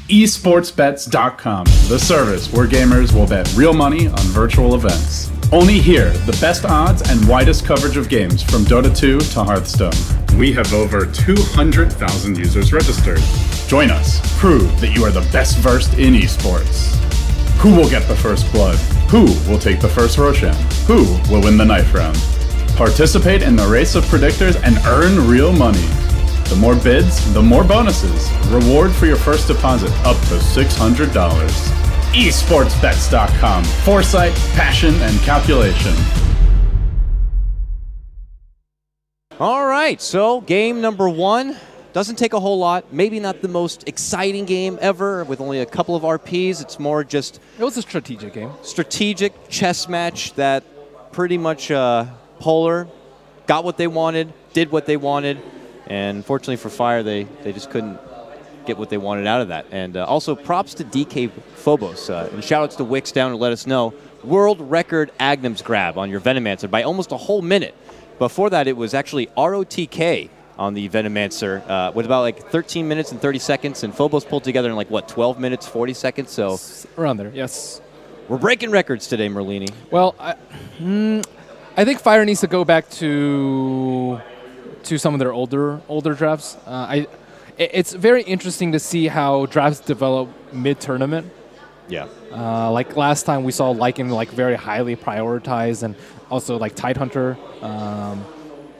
esportsbets.com, the service where gamers will bet real money on virtual events. Only here, the best odds and widest coverage of games from Dota 2 to Hearthstone. We have over 200,000 users registered. Join us. Prove that you are the best versed in esports. Who will get the first blood? Who will take the first Roshan? Who will win the knife round? Participate in the race of predictors and earn real money. The more bids, the more bonuses. Reward for your first deposit up to $600. esportsbets.com. Foresight, passion, and calculation. All right, so game number 1. Doesn't take a whole lot. Maybe not the most exciting game ever with only a couple of RPs. It's more just... It was a strategic game. Strategic chess match that pretty much Polar got what they wanted, did what they wanted, and fortunately for Fire, they just couldn't get what they wanted out of that. And also props to DK Phobos. And shout-outs to Wix down to let us know. World record Agnum's grab on your Venomancer by almost a whole minute. Before that, it was actually ROTK on the Venomancer with about like 13 minutes and 30 seconds, and Phobos pulled together in like, what, 12 minutes, 40 seconds? So around there, yes. We're breaking records today, Merlini. Well, I think Fire needs to go back to some of their older drafts. It's very interesting to see how drafts develop mid-tournament. Yeah. Like last time we saw Lycan like very highly prioritized, and also like Tidehunter.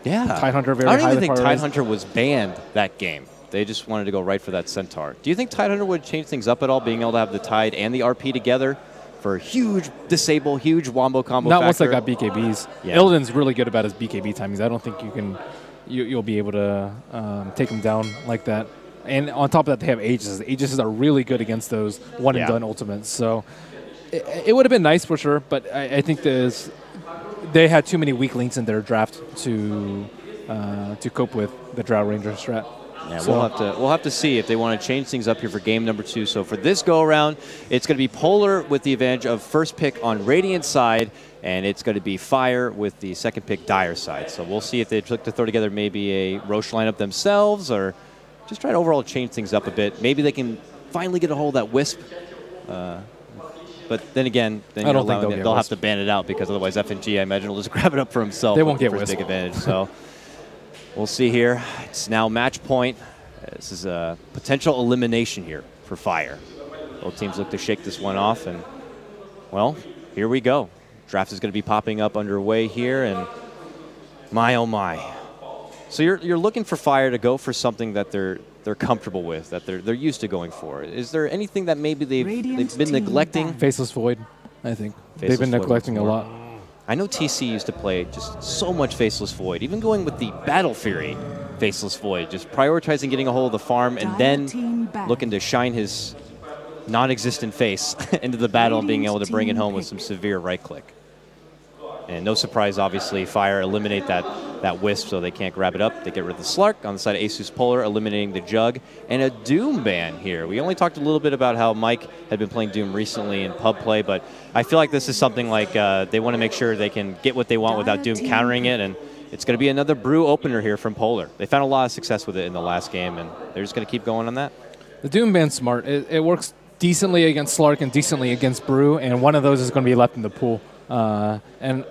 Yeah. Tidehunter very highly prioritized. I don't even think Tidehunter was banned that game. They just wanted to go right for that Centaur. Do you think Tidehunter would change things up at all, being able to have the Tide and the RP together for huge disable, huge wombo combo Not factor? once they got BKBs. Yeah. Illidan's really good about his BKB timings. I don't think you'll be able to take him down like that. And on top of that, they have Aegis. Aegis are really good against those one-and-done ultimates. So it would have been nice for sure, but I think they had too many weak links in their draft to cope with the Drow Ranger strat. Yeah, so we'll have to see if they want to change things up here for game number 2. So for this go-around, it's going to be Polar with the advantage of first pick on Radiant side, and it's going to be Fire with the second pick Dire side. So we'll see if they look to throw together maybe a Roche lineup themselves, or just try to overall change things up a bit. Maybe they can finally get a hold of that Wisp. But then again, I don't think they'll have to ban it out, because otherwise FNG, I imagine, will just grab it up for himself. They won't get first Wisp. big advantage. So we'll see here. It's now match point. This is a potential elimination here for Fire. Both teams look to shake this one off, and well, here we go. Draft is going to be popping up underway here, and my oh my. So you're looking for Fire to go for something that they're comfortable with, that they're used to going for. Is there anything that maybe they've been neglecting? Faceless Void, I think. Faceless They've been neglecting a lot. I know TC used to play just so much Faceless Void, even going with the Battle Fury Faceless Void, just prioritizing getting a hold of the farm and then looking to shine his non-existent face into the battle and being able to bring it home with some severe right-click. And no surprise, obviously, Fire eliminate that Wisp so they can't grab it up. They get rid of the Slark. On the side of Asus.Polar, eliminating the Jug. And a Doom ban here. We only talked a little bit about how Mike had been playing Doom recently in pub play, but I feel like this is something like they want to make sure they can get what they want without Doom countering it, and it's going to be another brew opener here from Polar. They found a lot of success with it in the last game, and they're just going to keep going on that. The Doom ban's smart. It works decently against Slark and decently against Brew, and one of those is going to be left in the pool. And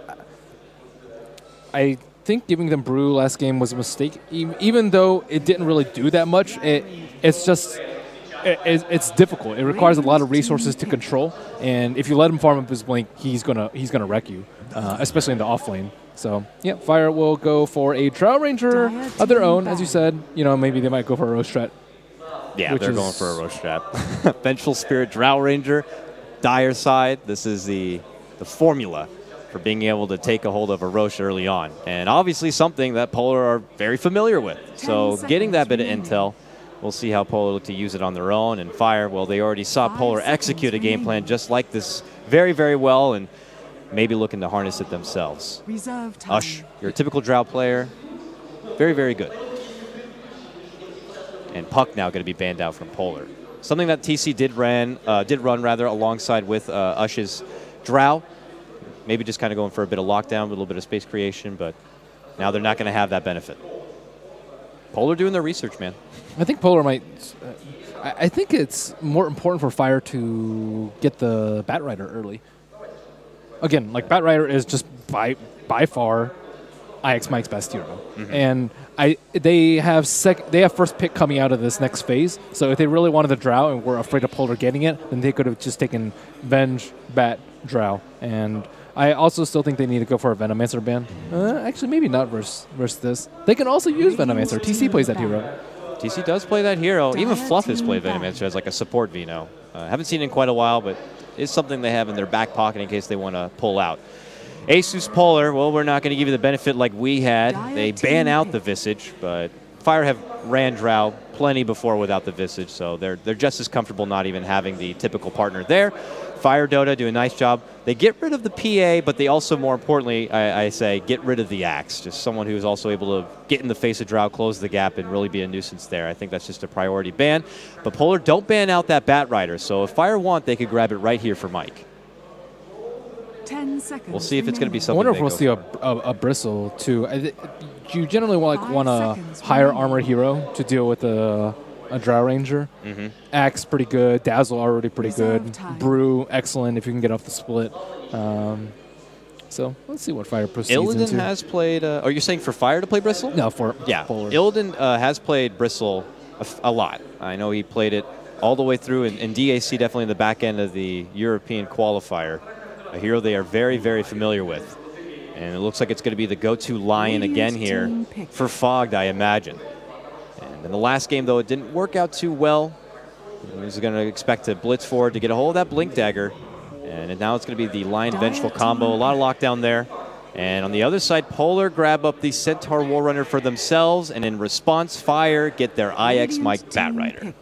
I think giving them Brew last game was a mistake, even though it didn't really do that much. It's difficult. It requires a lot of resources to control, and if you let him farm up his blink, he's gonna wreck you, especially in the off lane. So yeah, Fire will go for a Drow Ranger of their own, as you said. You know, maybe they might go for a Roche strat. Yeah, they're going for a Roche strat. Vengeful Spirit Drow Ranger, Dire side. This is the formula for being able to take a hold of a Roche early on. And obviously something that Polar are very familiar with. So getting that bit of intel, we'll see how Polar look to use it on their own. And Fire, well, they already saw Polar execute a game plan just like this very, very well, and maybe looking to harness it themselves. Ush, you're a typical Drow player. Very, very good. And Puck now going to be banned out from Polar. Something that TC did run alongside with Ush's Drow. Maybe just kind of going for a bit of lockdown, a little bit of space creation, but now they're not going to have that benefit. Polar doing their research, man. I think Polar might... I think it's more important for Fire to get the Batrider early. Again, like Batrider is just by far IX Mike's best hero, and they have first pick coming out of this next phase. So if they really wanted the Drow and were afraid of Polar getting it, then they could have just taken Venge, Bat, Drow. And I also still think they need to go for a Venomancer ban. Actually, maybe not versus this. They can also use Venomancer. TC plays that hero. TC does play that hero. Even Fluff has played Venomancer as like a support Veno. Haven't seen it in quite a while, but it's something they have in their back pocket in case they want to pull out. Asus.Polar, well, we're not going to give you the benefit like we had. They ban out the Visage, but Fire have ran Drow plenty before without the Visage, so they're just as comfortable not even having the typical partner there. Fire Dota do a nice job. They get rid of the PA, but they also, more importantly, I say, get rid of the Axe. Just someone who's also able to get in the face of Drow, close the gap, and really be a nuisance there. I think that's just a priority ban. But Polar don't ban out that Batrider, so if Fire want, they could grab it right here for Mike. 10 seconds. We'll see if it's going to be something. I wonder if we'll see a Bristle too. You generally want a higher armor hero to deal with a Drow Ranger. Axe pretty good. Dazzle already pretty good. Brew excellent if you can get off the split. So let's see what Fire proceeds Illidan into. has played. Are you saying for Fire to play Bristle? No, for Polar. Illidan has played Bristle a lot. I know he played it all the way through, and DAC definitely in the back end of the European qualifier. A hero they are very, very familiar with. And it looks like it's going to be the go-to Lion again here for Fogged, I imagine. And in the last game, though, it didn't work out too well. He's going to expect to blitz forward to get a hold of that Blink Dagger. And now it's going to be the Lion Vengeful combo. A lot of lockdown there. And on the other side, Polar grab up the Centaur Warrunner for themselves. And in response, Fire get their IX Mike Batrider.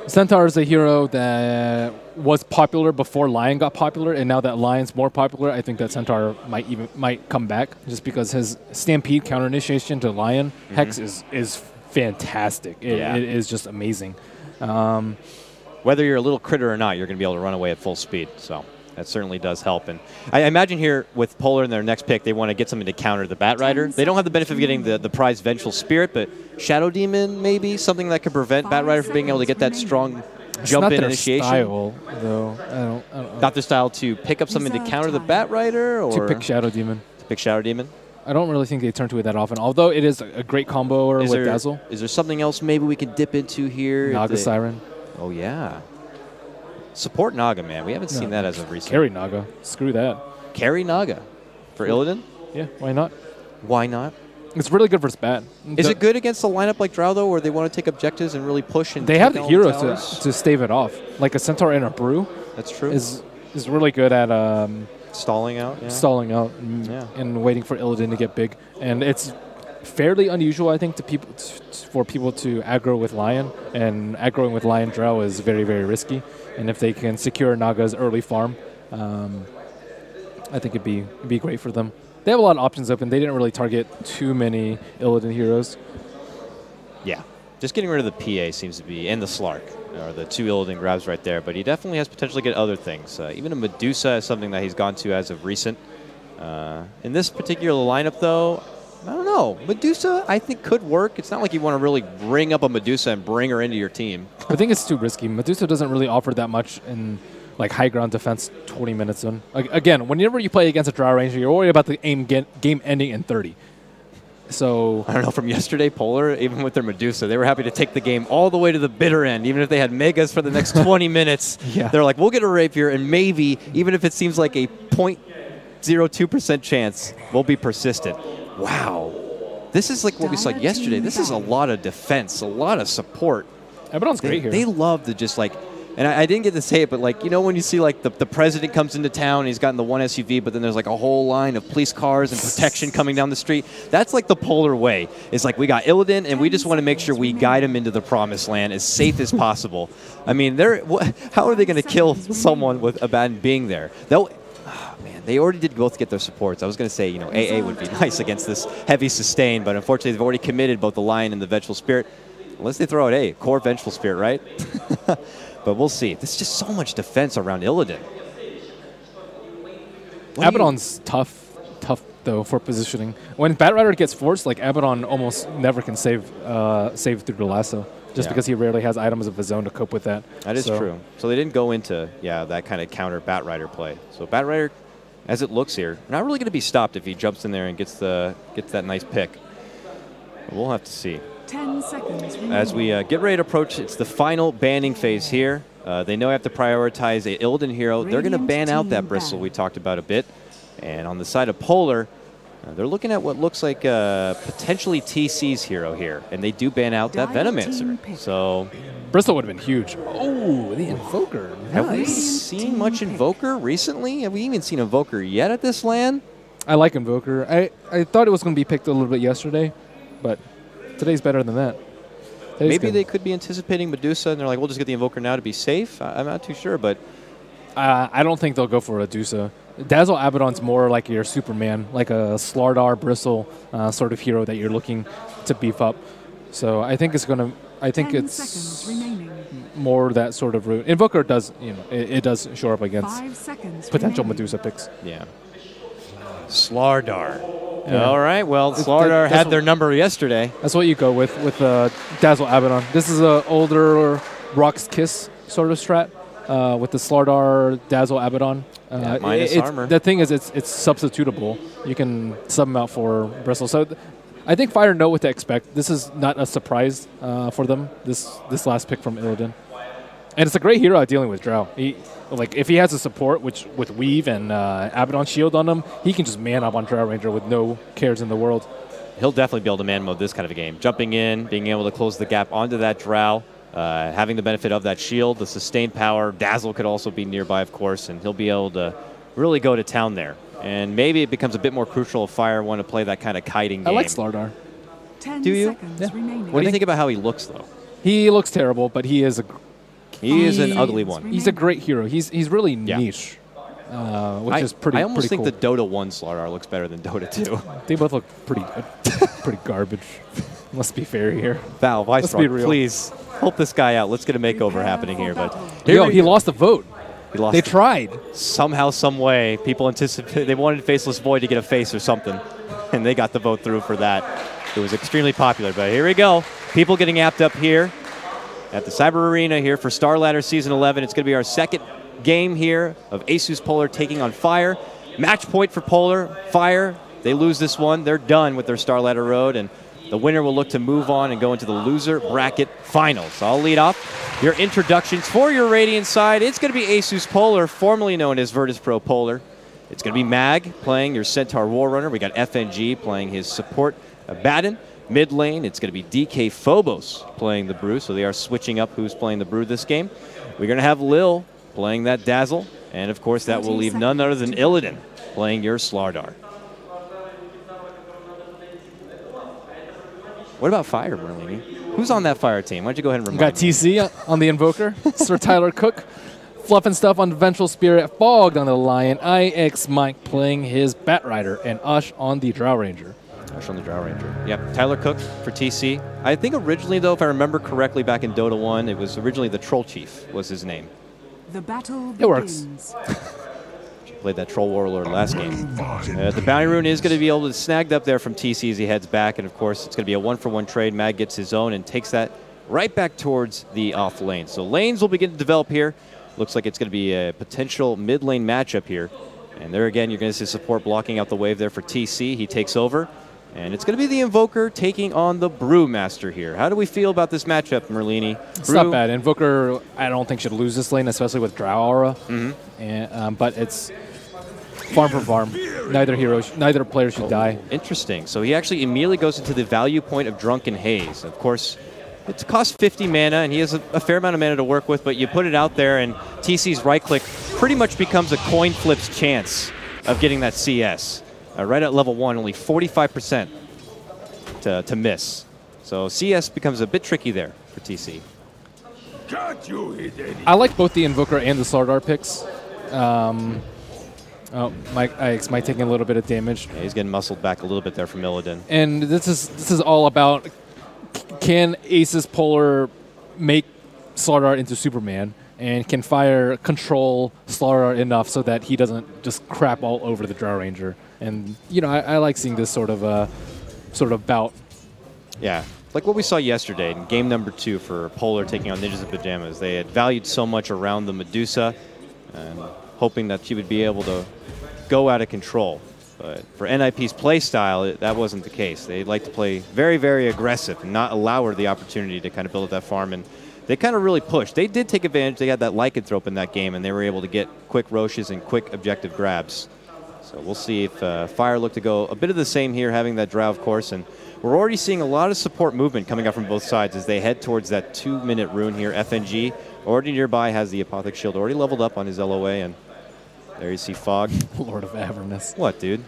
Centaur is a hero that was popular before Lion got popular, and now that Lion's more popular, I think that Centaur might come back just because his Stampede counter initiation to Lion Hex is fantastic. It is just amazing. Whether you're a little critter or not, you're going to be able to run away at full speed. So that certainly does help. And I imagine here with Polar in their next pick, they want to get something to counter the Batrider. They don't have the benefit of getting the prized Vengeful Spirit, but Shadow Demon maybe, something that could prevent Batrider from being able to get that strong jump-in initiation. Style, though. I don't Not their style to pick up something to counter the Batrider? Or to pick Shadow Demon. To pick Shadow Demon? I don't really think they turn to it that often, although it is a great combo with Dazzle. Is there something else maybe we can dip into here? Naga Siren. Oh, yeah. Support Naga, man. We haven't seen that as of recent. Carry Naga. Screw that. Carry Naga for Illidan? Yeah, why not? Why not? It's really good versus Bat. Is it good against a lineup like Drow, though, where they want to take objectives and really push? And they have the heroes to stave it off. Like a Centaur and a Brew. That's true. Is really good at stalling out. Yeah. Stalling out and waiting for Illidan to get big. And it's fairly unusual, I think, for people to aggro with Lion. And aggroing with Lion Drow is very, very risky. And if they can secure Naga's early farm, I think it'd be great for them. They have a lot of options open. They didn't really target too many Illidan heroes. Yeah. Just getting rid of the PA seems to be, and the Slark, or the two Illidan grabs right there. But he definitely has potential to get other things. Even a Medusa is something that he's gone to as of recent. In this particular lineup, though, I don't know. Medusa, I think, could work. It's not like you want to really bring up a Medusa and bring her into your team. I think it's too risky. Medusa doesn't really offer that much in like high ground defense 20 minutes in. Like, again, whenever you play against a Drow Ranger, you're worried about the game ending in 30. So I don't know, from yesterday, Polar, even with their Medusa, they were happy to take the game all the way to the bitter end, even if they had Megas for the next 20 minutes. They're like, we'll get a Rapier, and maybe, even if it seems like a 0.02% chance, we'll be persistent. Wow. This is like what we saw yesterday. This is a lot of defense, a lot of support. Abaddon's great here. They love to just like, and I didn't get to say it, but like, you know when you see like the president comes into town and he's gotten the one SUV, but then there's like a whole line of police cars and protection coming down the street. That's like the Polar way. It's like we got Illidan and we just want to make sure we guide him into the promised land as safe as possible. I mean, how are they going to kill someone with Abaddon being there? They already did both get their supports. I was going to say, you know, AA would be nice against this heavy sustain, but unfortunately they've already committed both the Lion and the Vengeful Spirit. Unless they throw out core Vengeful Spirit, right? But we'll see. There's just so much defense around Illidan. Abaddon's tough though for positioning. When Batrider gets forced, like Abaddon almost never can save through the lasso. just because he rarely has items of his own to cope with that. That is true. So they didn't go into, that kind of counter Bat Rider play. So Bat Rider, as it looks here, not really going to be stopped if he jumps in there and gets that nice pick. But we'll have to see. 10 seconds remaining. As we get ready to approach, it's the final banning phase here. They know they have to prioritize a Illidan hero. They're going to ban out that Bristle we talked about a bit. And on the side of Polar, they're looking at what looks like potentially TC's hero here. And they do ban out that Venomancer. So Bristle would have been huge. Oh, the Invoker. Nice. Have we seen much Invoker recently? Have we even seen Invoker yet at this LAN? I like Invoker. I thought it was going to be picked a little bit yesterday, but today's better than that. Maybe they could be anticipating Medusa, and they're like, we'll just get the Invoker now to be safe. I'm not too sure, but I don't think they'll go for Medusa. Dazzle Abaddon's more like your Superman, like a Starladder Bristle sort of hero that you're looking to beef up. So I think it's going to. I think it's more that sort of route. Invoker does, it does show up against potential Medusa picks. Yeah. Slardar. Yeah. All right. Well, Slardar had their number yesterday. That's what you go with Dazzle Abaddon. This is an older Rock's Kiss sort of strat with the Slardar Dazzle Abaddon. Minus armor. The thing is, it's substitutable. You can sub them out for Bristle. So I think Fire know what to expect. This is not a surprise for them, this last pick from Illidan. And it's a great hero at dealing with Drow. If he has a support with Weave and Abaddon Shield on him, he can just man up on Drow Ranger with no cares in the world. He'll definitely be able to man mode this kind of a game. Jumping in, being able to close the gap onto that Drow, having the benefit of that shield, the sustained power. Dazzle could also be nearby, of course, and he'll be able to really go to town there. And maybe it becomes a bit more crucial if Fire want to play that kind of kiting game. I like Slardar. Do you? Yeah. What do you think about how he looks, though? He looks terrible, but he is an ugly one. He's a great hero. He's really niche, which is pretty. I almost think the Dota 1 Slardar looks better than Dota 2. They both look pretty garbage. Let's be fair here. Valve, please help this guy out. Let's get a makeover happening here. But he lost the vote. They tried. Somehow, some way, people anticipated they wanted Faceless Void to get a face or something, and they got the vote through for that. It was extremely popular. But here we go. People getting amped up here at the Cyber Arena here for Starladder Season 11. It's going to be our second game here of Asus.Polar taking on Fire. Match point for Polar. Fire, they lose this one. They're done with their Starladder road, and the winner will look to move on and go into the loser bracket finals. So I'll lead off your introductions for your Radiant side. It's going to be Asus.Polar, formerly known as Virtus.Pro.Polar. It's going to be Mag playing your Centaur Warrunner. We got FNG playing his support Baden. Mid lane, it's going to be DK Phobos playing the Brew, so they are switching up who's playing the Brew this game. We're going to have Lil playing that Dazzle, and of course that will leave none other than Illidan playing your Slardar. What about Fire, Merlini? Who's on that Fire team? Why don't you go ahead and remind me? Got TC on the Invoker, Sir Tyler Cook, Fluff and Stuff on the Vengeful Spirit, Fogged on the Lion, IX Mike playing his Bat Rider, and Ush on the Drow Ranger. On the Drow Ranger. Yep, Tyler Cook for TC. I think originally, though, if I remember correctly, back in Dota 1, it was originally the Troll Chief was his name. The battle begins. It works. Played that Troll Warlord last game. The Bounty Rune is going to be able to snagged up there from TC as he heads back, and of course, it's going to be a 1-for-1 trade. Mag gets his own and takes that right back towards the off lane. So lanes will begin to develop here. Looks like it's going to be a potential mid lane matchup here. And there again, you're going to see support blocking out the wave there for TC. He takes over. And it's going to be the Invoker taking on the Brewmaster here. How do we feel about this matchup, Merlini? It's not bad. Invoker, I don't think should lose this lane, especially with Drow Aura. But it's farm for farm. Neither player should die. Interesting. So he actually immediately goes into the value point of Drunken Haze. Of course, it costs 50 mana, and he has a fair amount of mana to work with, but you put it out there, and TC's right-click pretty much becomes a coin flip's chance of getting that CS. Right at level 1, only 45% to miss. So CS becomes a bit tricky there for TC. I like both the Invoker and the Slardar picks. Mike taking a little bit of damage. Yeah, he's getting muscled back a little bit there from Illidan. And this is all about, can Asus.Polar make Slardar into Superman? And can Fire control Slardar enough so that he doesn't just crap all over the Drow Ranger? And I like seeing this sort of bout. Yeah, like what we saw yesterday in game number 2 for Polar taking on Ninjas in Pajamas. They had valued so much around the Medusa and hoping that she would be able to go out of control. But for NIP's play style, that wasn't the case. They like to play very, very aggressive and not allow her the opportunity to kind of build up that farm. And they kind of really pushed. They did take advantage. They had that lycanthrope in that game, and they were able to get quick Roches and quick objective grabs. So we'll see if Fire look to go a bit of the same here, having that Drow, of course. And we're already seeing a lot of support movement coming up from both sides as they head towards that 2-minute rune here. FNG already nearby has the Apothec Shield already leveled up on his LOA, and there you see Fog. Lord of Avernus. What, dude?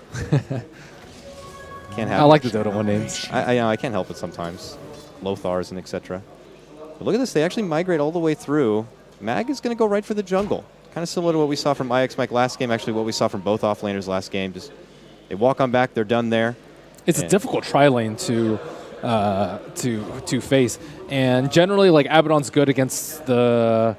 Can't have I like the Dota 1 names. I can't help it sometimes. Lothars and etc. But look at this. They actually migrate all the way through. Mag is going to go right for the jungle. Kind of similar to what we saw from IX Mike last game. Actually, what we saw from both offlaners last game. Just they walk on back. They're done there. It's a difficult tri-lane to face. And generally, like, Abaddon's good against the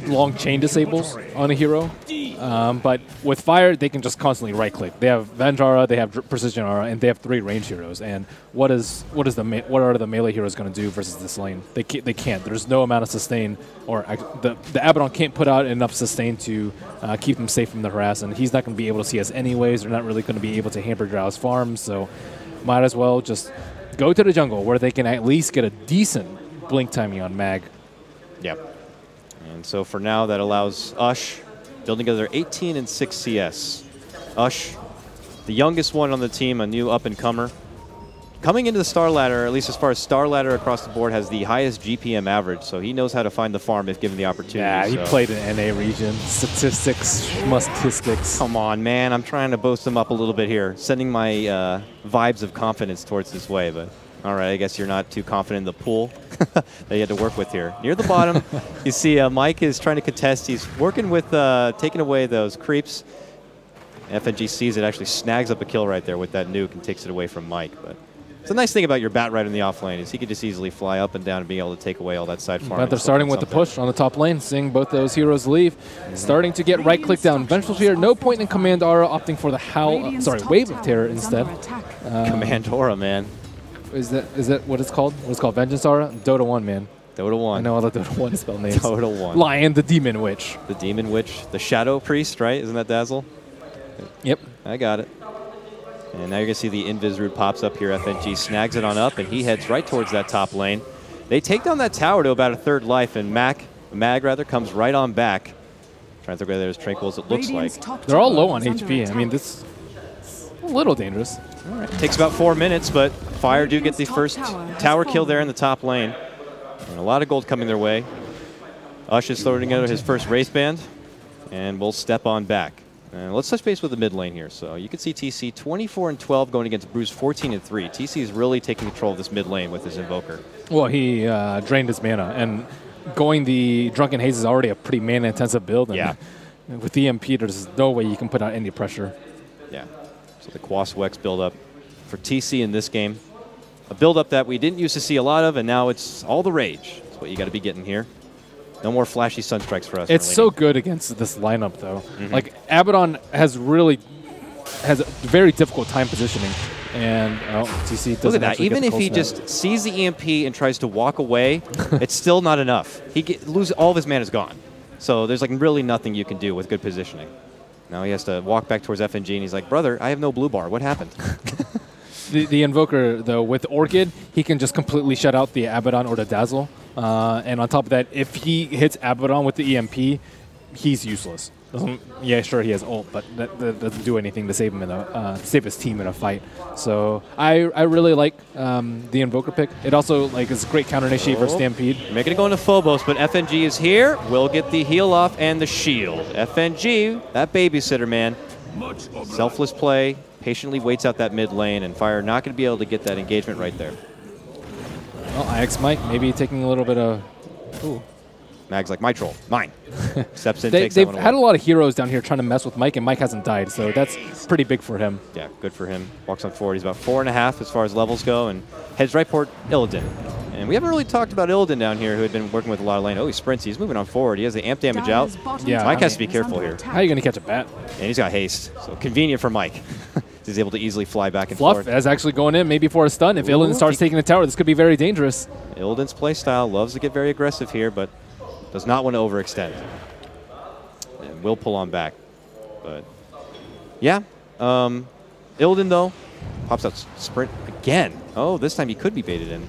long chain disables on a hero. But with Fire, they can just constantly right-click. They have Venge Aura, they have Precision Aura, and they have 3 range heroes. And what are the melee heroes going to do versus this lane? They can't. There's no amount of sustain, or the Abaddon can't put out enough sustain to keep them safe from the harass. And he's not going to be able to see us anyways. They're not really going to be able to hamper Drow's farm. So might as well just go to the jungle where they can at least get a decent blink timing on Mag. Yep. And so for now, that allows Ush building together 18 and 6 CS. Ush, the youngest one on the team, a new up-and-comer. Coming into the Starladder, at least as far as Starladder across the board, has the highest GPM average, so he knows how to find the farm if given the opportunity. Yeah, he played in NA region. Statistics. Come on, man. I'm trying to boost him up a little bit here, sending my vibes of confidence towards this way, but all right, I guess you're not too confident in the pool that you had to work with here. Near the bottom, you see Mike is trying to contest. He's working with taking away those creeps. FNG sees it, actually snags up a kill right there with that nuke and takes it away from Mike. But it's a nice thing about your Bat Rider in the off lane is he could just easily fly up and down and be able to take away all that side farm. But they're starting with the push on the top lane, seeing both those heroes leave. Starting to get right-click down. Vengeful Sphere, no point in Command Aura, opting for the Wave of Terror instead. Command Aura, man. Is that what it's called? What it's called? Vengeance Aura? Dota 1, man. Dota 1. I know all the Dota 1 spell names. Dota 1. Lion, the Demon Witch. The Demon Witch. The Shadow Priest, right? Isn't that Dazzle? Yep. I got it. And now you're going to see the Invis Root pops up here. FNG snags it on up, and he heads right towards that top lane. They take down that tower to about a 3rd life, and Mag comes right on back. Trying to throw there as tranquil as it looks like. They're all low on HP. I mean, this is a little dangerous. All right. Takes about 4 minutes, but Fire do get the first tower kill there in the top lane. And a lot of gold coming their way. Ush is throwing together his first race band, and we'll step on back. Let's touch base with the mid lane here. So you can see TC 24 and 12 going against Bruce 14 and 3. TC is really taking control of this mid lane with his Invoker. Well, he drained his mana, and going the Drunken Haze is already a pretty mana-intensive build. And yeah. With EMP, there's no way you can put out any pressure. Yeah. So the Quas Wex build-up for TC in this game. A build-up that we didn't used to see a lot of, and now it's all the rage. That's what you got to be getting here. No more flashy Sunstrikes for us. It's so good against this lineup, though. Like, Abaddon has a very difficult time positioning. And TC doesn't. Look at that. Even if he just sees the EMP and tries to walk away, it's still not enough. All of his mana is gone. So there's like really nothing you can do with good positioning. Now he has to walk back towards FNG, and he's like, brother, I have no blue bar. What happened? The Invoker, though, with Orchid, he can just completely shut out the Abaddon or the Dazzle. And on top of that, if he hits Abaddon with the EMP, he's useless. Yeah, sure, he has ult, but that doesn't do anything to save him save his team in a fight. So I really like the Invoker pick. It also is a great counter initiate for Stampede. Making it go into Phobos, but FNG is here. Will get the heal off and the shield. FNG, that babysitter, man. Selfless play, patiently waits out that mid lane, and Fire not going to be able to get that engagement right there. Well, IX Mike maybe taking a little bit of... Ooh. Mag's like, my troll, mine. Steps in, They've had a lot of heroes down here trying to mess with Mike, and Mike hasn't died, so that's pretty big for him. Yeah, good for him. Walks on forward. He's about 4.5 as far as levels go, and heads right toward Illidan. And we haven't really talked about Illidan down here, who had been working with a lot of lane. Oh, he sprints. He's moving on forward. He has the amp damage out. Yeah, Mike has to be careful here. How are you going to catch a bat? And he's got haste, so convenient for Mike. He's able to easily fly back and Fluff forth. is actually going in maybe for a stun. If Illidan starts taking the tower, this could be very dangerous. Illidan's playstyle loves to get very aggressive here, but does not want to overextend. And will pull on back. But yeah, Illidan though pops out sprint again. Oh, this time he could be baited in.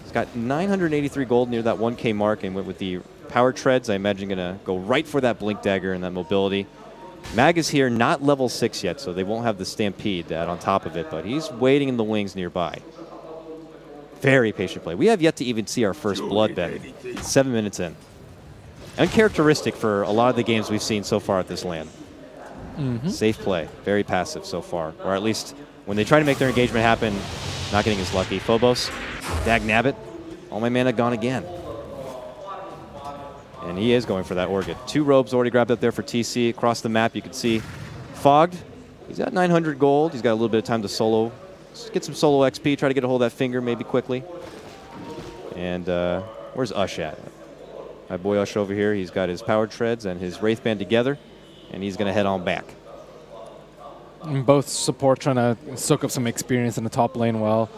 He's got 983 gold near that 1K mark and went with the power treads. I imagine going to go right for that blink dagger and that mobility. Mag is here, not level 6 yet, so they won't have the stampede on top of it, but he's waiting in the wings nearby. Very patient play. We have yet to even see our first bloodbath. 7 minutes in. Uncharacteristic for a lot of the games we've seen so far at this LAN. Safe play, very passive so far, or at least when they try to make their engagement happen, not getting as lucky. Phobos, dag nabbit, all my mana gone again. And he is going for that Orchid. 2 robes already grabbed up there for TC. Across the map, you can see Fogged. He's got 900 gold. He's got a little bit of time to solo. Get some solo XP, try to get a hold of that finger maybe quickly. And where's Ush at? My boy Ush over here, he's got his power treads and his Wraith Band together, and he's going to head on back. And both support trying to soak up some experience in the top lane while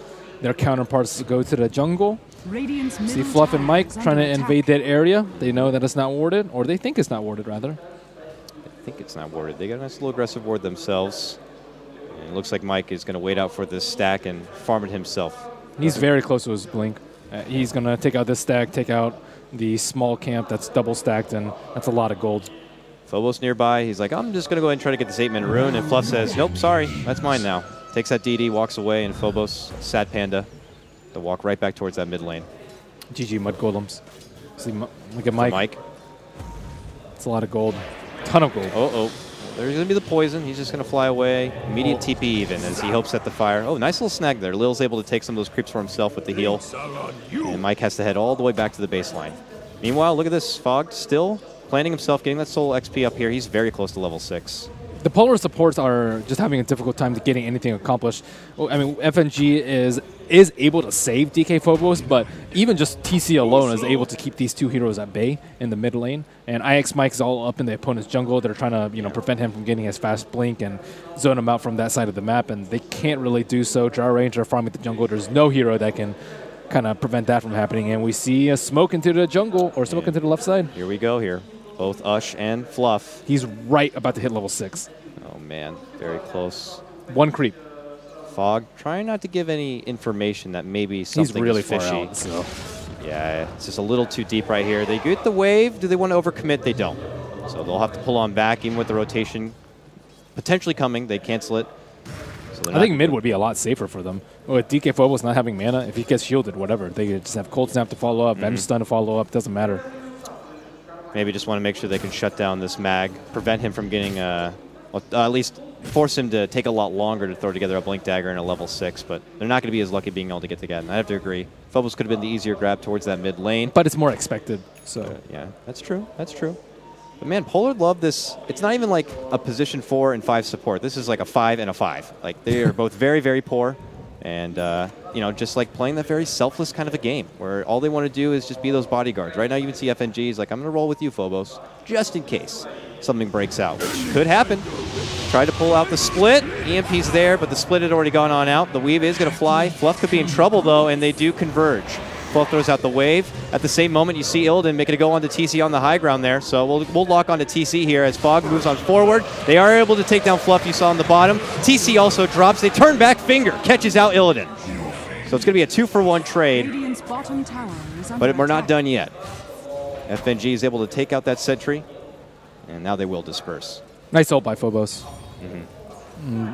their counterparts go to the jungle. See Fluff and Mike trying to invade that area. They know that it's not warded, or they think it's not warded, rather. I think it's not warded. They got a nice little aggressive ward themselves. And it looks like Mike is going to wait out for this stack and farm it himself. He's very close to his blink. He's going to take out this stack, take out the small camp that's double stacked, and that's a lot of gold. Phobos nearby. He's like, I'm just going to go ahead and try to get this 8-man rune. And Fluff says, nope, sorry, that's mine now. Takes that DD, walks away, and Phobos, sad panda, to walk right back towards that mid lane. GG Mud Golems. See, look at Mike. It's a lot of gold. Ton of gold. Uh-oh. There's going to be the poison. He's just going to fly away. Immediate TP even as he hopes at the fire. Oh, nice little snag there. Lil's able to take some of those creeps for himself with the heal. And Mike has to head all the way back to the baseline. Meanwhile, look at this. Fogged still planning himself, getting that solo XP up here. He's very close to level 6. The Polar supports are just having a difficult time to getting anything accomplished. Well, I mean, FNG is able to save DK Phobos, but even just TC alone is able to keep these 2 heroes at bay in the mid lane. And IX Mike is all up in the opponent's jungle. They're trying to prevent him from getting his fast blink and zone him out from that side of the map, and they can't really do so. Jar Ranger farming the jungle. There's no hero that can kind of prevent that from happening. And we see a smoke into the jungle, or smoke into the left side. Here we go here. Both Ush and Fluff. He's right about to hit level 6. Oh, man. Very close. 1 creep. Fog, trying not to give any information that maybe something He's really is fishy. far out, so. Yeah, it's just a little too deep right here. They get the wave. Do they want to overcommit? They don't. So they'll have to pull on back, even with the rotation potentially coming. They cancel it. So I think mid would be a lot safer for them. With DK Phobos not having mana, if he gets shielded, whatever, they could just have Cold Snap to follow up, Venge Stun to follow up. Doesn't matter. Maybe just want to make sure they can shut down this mag, prevent him from getting, at least force him to take a lot longer to throw together a Blink Dagger and a level 6, but they're not going to be as lucky being able to get together. I have to agree. Phobos could have been the easier grab towards that mid lane. But it's more expected, so. Yeah, that's true. That's true. But man, Polar love this. It's not even like a position 4 and 5 support. This is like a 5 and a 5. Like, they are both very, very poor. And, just like playing that very selfless kind of a game where all they want to do is just be those bodyguards. Right now you can see FNG is like, I'm going to roll with you, Phobos, just in case something breaks out, which could happen. Try to pull out the split. EMP's there, but the split had already gone on out. The weave is going to fly. Fluff could be in trouble, though, and they do converge. Fluff throws out the wave. At the same moment, you see Illidan making it go on to TC on the high ground there. So we'll lock on to TC here as Fog moves on forward. They are able to take down Fluff, you saw on the bottom. TC also drops. They turn back Finger, catches out Illidan. So it's going to be a 2-for-1 trade, but we're not done yet. FNG is able to take out that sentry, and now they will disperse. Nice ult by Phobos.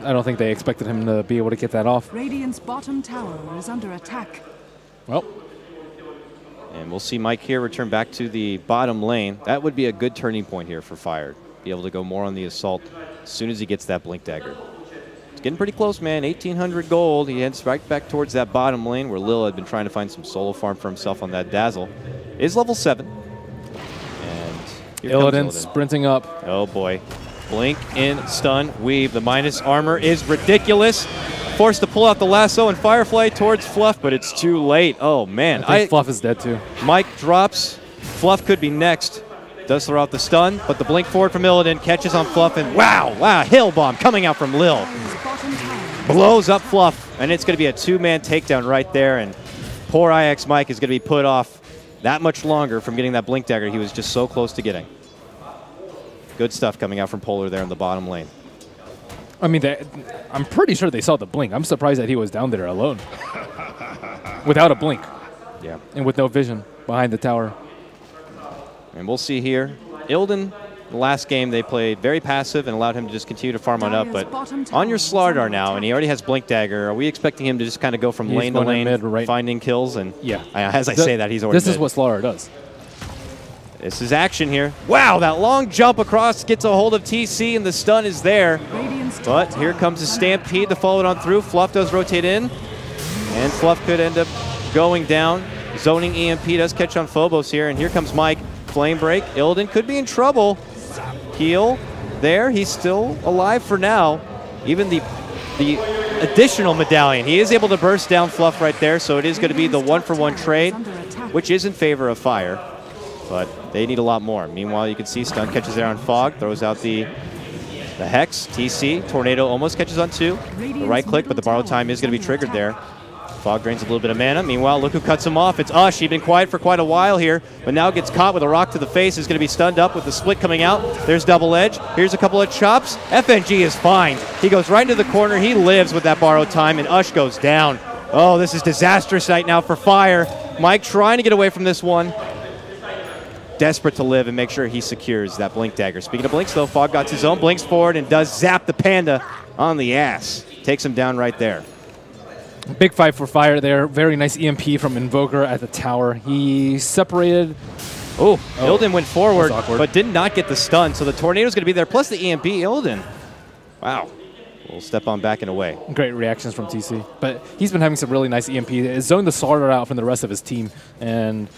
I don't think they expected him to be able to get that off. Radiant's bottom tower is under attack. Well. And we'll see Mike here return back to the bottom lane. That would be a good turning point here for Fire. Be able to go more on the assault as soon as he gets that Blink Dagger. It's getting pretty close, man. 1,800 gold. He heads right back towards that bottom lane where Lil had been trying to find some solo farm for himself on that Dazzle. Is level 7. And Illidan sprinting up. Oh, boy. Blink in, stun, weave. The minus armor is ridiculous. Forced to pull out the lasso and Firefly towards Fluff, but it's too late. Oh, man. I think Fluff is dead, too. Mike drops. Fluff could be next. Does throw out the stun, but the blink forward from Illidan catches on Fluff, and wow, Hail Bomb coming out from Lil. blows up Fluff, and it's going to be a two-man takedown right there, and poor IX Mike is going to be put off that much longer from getting that Blink Dagger he was just so close to getting. Good stuff coming out from Polar there in the bottom lane. I mean, I'm pretty sure they saw the blink. I'm surprised that he was down there alone. Without a blink. Yeah. And with no vision behind the tower. And we'll see here. Illidan, the last game they played very passive and allowed him to just continue to farm on up. But on your Starladder now, and he already has Blink Dagger, are we expecting him to just kind of go from lane to lane, mid, finding kills? And yeah. As I say that, he's already This is what Starladder does. This is action here. Wow, that long jump across gets a hold of TC, and the stun is there. But here comes a Stampede to follow it on through. Fluff does rotate in, and Fluff could end up going down. Zoning EMP does catch on Phobos here, and here comes Mike. Flame break. Illidan could be in trouble. Heal there. He's still alive for now. Even the additional medallion. He is able to burst down Fluff right there, so it is going to be the one-for-one trade, which is in favor of Fire. But they need a lot more. Meanwhile, you can see stun catches there on Fog, throws out the Hex. TC, Tornado almost catches on two. The right click, but the borrow time is going to be triggered there. Fog drains a little bit of mana. Meanwhile, look who cuts him off. It's Ush. He's been quiet for quite a while here, but now gets caught with a rock to the face. Is going to be stunned up with the split coming out. There's Double Edge. Here's a couple of chops. FNG is fine. He goes right into the corner. He lives with that borrowed time, and Ush goes down. Oh, this is disastrous right now for Fire. Mike trying to get away from this one. Desperate to live and make sure he secures that Blink Dagger. Speaking of Blinks, though, Fog got his own, blinks forward, and does zap the Panda on the ass. Takes him down right there. Big fight for Fire there. Very nice EMP from Invoker at the tower. He separated. Oh, Illidan went forward, but did not get the stun, so the Tornado's going to be there, plus the EMP. Illidan. Wow. We'll step on back and away. Great reactions from TC. But he's been having some really nice EMP. It zoned the Starladder out from the rest of his team, and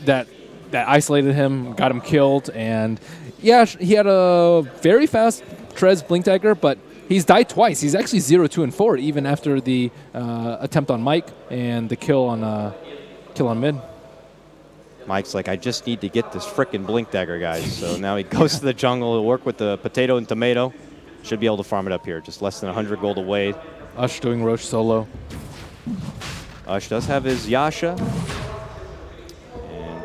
that isolated him, got him killed, and yeah, he had a very fast Trez Blink Dagger, but he's died twice. He's actually 0-2-4 even after the attempt on Mike and the kill on mid. Mike's like, I just need to get this frickin' Blink Dagger, guys. So now he goes to the jungle to work with the Potato and Tomato. Should be able to farm it up here. Just less than 100 gold away. Ush doing Roche solo. Ush does have his Yasha.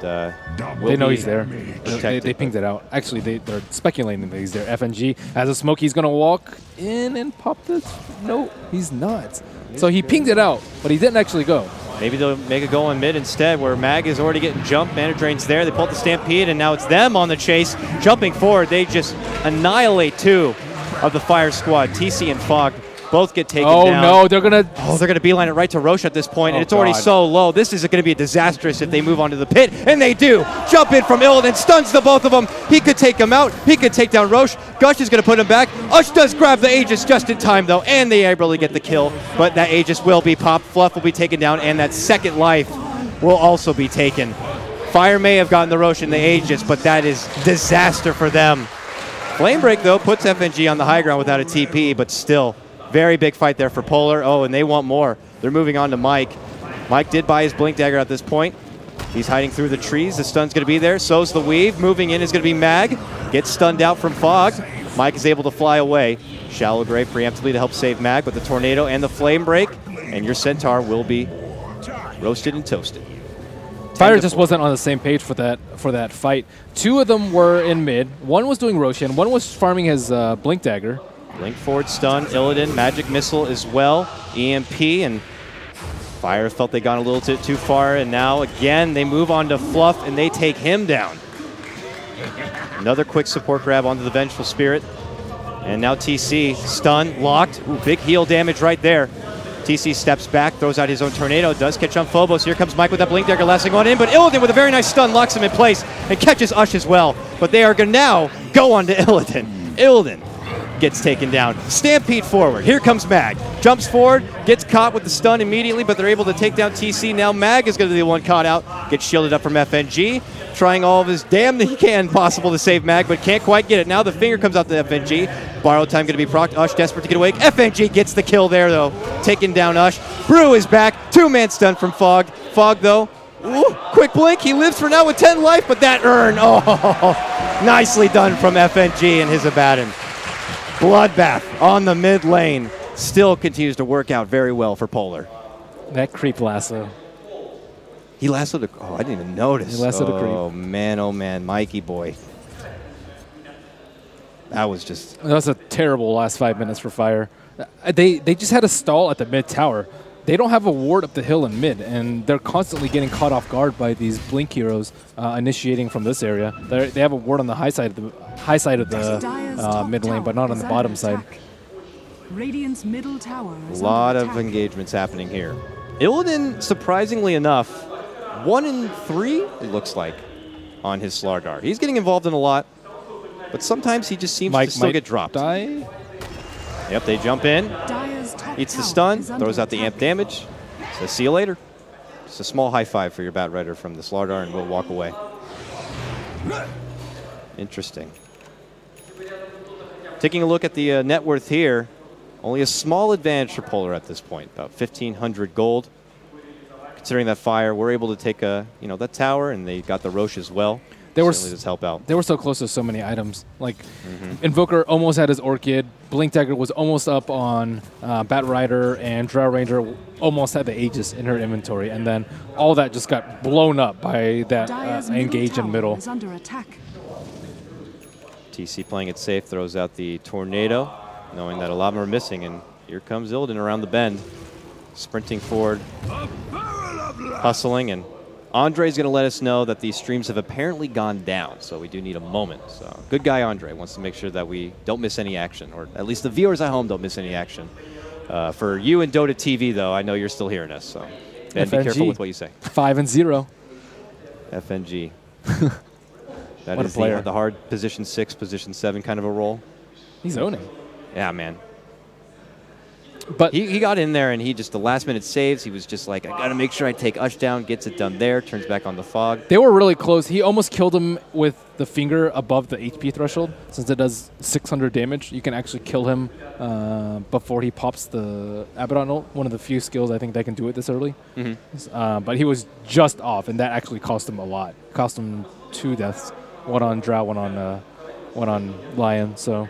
They know he's there. They pinged it out. Actually, they're speculating that he's there. FNG has a smoke. He's going to walk in and pop this. No, he's not. So he pinged it out, but he didn't actually go. Maybe they'll make a go on mid instead, where Mag is already getting jumped. Mana drain's there. They pull the Stampede, and now it's them on the chase. Jumping forward, they just annihilate two of the Fire squad. TC and Fog both get taken down. Oh, no, they're going to beeline it right to Roche at this point, and it's already so low. This is going to be disastrous if they move onto the pit, and they do. Jump in from Illidan, stuns the both of them. He could take him out. He could take down Roche. Gush is going to put him back. Ush does grab the Aegis just in time, though, and they able to get the kill, but that Aegis will be popped. Fluff will be taken down, and that second life will also be taken. Fire may have gotten the Roche and the Aegis, but that is disaster for them. Flame Break, though, puts FNG on the high ground without a TP, but still, very big fight there for Polar. Oh, and they want more. They're moving on to Mike. Mike did buy his Blink Dagger at this point. He's hiding through the trees. The stun's going to be there. So's the weave. Moving in is going to be Mag. Gets stunned out from Fog. Mike is able to fly away. Shallow Grave preemptively to help save Mag with the Tornado and the Flame Break. And your Centaur will be roasted and toasted. Fire just wasn't on the same page for that fight. Two of them were in mid. One was doing Roshan. One was farming his Blink Dagger. Blink forward stun, Illidan, Magic Missile as well, EMP, and Fire felt they got a little too far, and now again they move on to Fluff and they take him down. Another quick support grab onto the Vengeful Spirit, and now TC, stun, locked, ooh, big heal damage right there. TC steps back, throws out his own Tornado, does catch on Phobos. Here comes Mike with that Blink Dagger, lasting one in, but Illidan with a very nice stun locks him in place and catches Ush as well. But they are going to now go on to Illidan. Illidan gets taken down. Stampede forward. Here comes Mag. Jumps forward, gets caught with the stun immediately, but they're able to take down TC. Now Mag is going to be the one caught out. Gets shielded up from FNG. Trying all of his damn that he can possible to save Mag, but can't quite get it. Now the finger comes out to FNG. Borrow time going to be procced. Ush desperate to get away. FNG gets the kill there, though. Taking down Ush. Brew is back. Two-man stun from Fog. Fog, though. Ooh, quick blink. He lives for now with 10 life, but that urn. Oh, nicely done from FNG and his Abaddon. Bloodbath on the mid lane. still continues to work out very well for Polar. That creep lasso. He lassoed a... Oh, I didn't even notice. He lassoed a creep. Oh, man, Mikey boy. That was just... That was a terrible last 5 minutes for Fire. They just had a stall at the mid tower. They don't have a ward up the hill in mid, and they're constantly getting caught off guard by these blink heroes initiating from this area. They have a ward on the high side of the mid lane, but not on the bottom side. Radiant's middle tower is a lot under of attack. engagements happening here. Illidan, surprisingly enough, 1 in 3, it looks like, on his Starladder. He's getting involved in a lot, but sometimes he just seems to still get dropped. Die? Yep, they jump in. Dire's top Eats the tower stun, is under throws out the attack. amp damage. Says, see you later. Just a small high five for your Bat Rider from the Starladder, and we'll walk away. Interesting. Taking a look at the net worth here, only a small advantage for Polar at this point, about 1,500 gold. Considering that Fire, we're able to take that tower, and they got the Roche as well. They were Certainly does help out. They were so close to so many items. Like, Invoker almost had his Orchid. Blink Dagger was almost up on Bat Rider, and Drow Ranger almost had the Aegis in her inventory. And then all that just got blown up by that Dire's engage in tower middle. is under attack. TC playing it safe, throws out the Tornado, knowing that a lot of them are missing. And here comes Illidan around the bend, sprinting forward, hustling, and Andre's going to let us know that these streams have apparently gone down, so we do need a moment. So good guy Andre wants to make sure that we don't miss any action, or at least the viewers at home don't miss any action. For you and Dota TV, though, I know you're still hearing us, so Ben, be careful with what you say. 5-0. FNG. That What a is player. the hard position 6, position 7 kind of a role. He's owning. Yeah, man. But He got in there, and he just, the last-minute saves, he was just like, I got to make sure I take Ush down, gets it done there, turns back on the Fog. they were really close. He almost killed him with the finger above the HP threshold. Since it does 600 damage, you can actually kill him before he pops the Abaddon ult. One of the few skills I think that can do it this early. But he was just off, and that actually cost him a lot. Cost him 2 deaths. One on Drow, one on Lion. So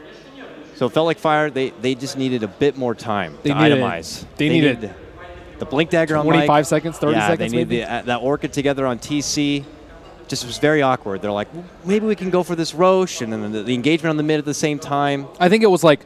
So it felt like Fire, they just needed a bit more time to itemize. They needed the Blink Dagger on Mike. 25 seconds, 30 seconds they maybe? needed that Orchid together on TC. Just was very awkward. They're like, well, maybe we can go for this Roche, and then the engagement on the mid at the same time. I think it was like,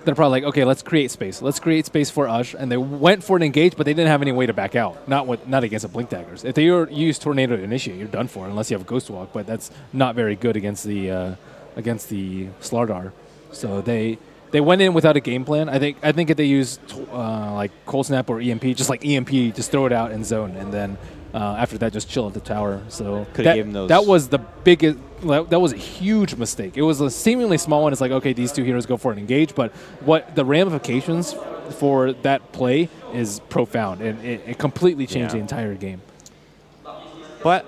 they're probably like, okay, let's create space. Let's create space for Ush. And they went for an engage, but they didn't have any way to back out. Not against the Blink Daggers. If they use Tornado to initiate, you're done for, unless you have a Ghost Walk. But that's not very good against the Starladder. So they went in without a game plan. I think if they used like Cold Snap or EMP, just like EMP, just throw it out in zone, and then after that, just chill at the tower. So that was the biggest. That was a huge mistake. It was a seemingly small one. It's like, okay, these two heroes go for an engage, but what the ramifications for that play is profound, and it completely changed the entire game. But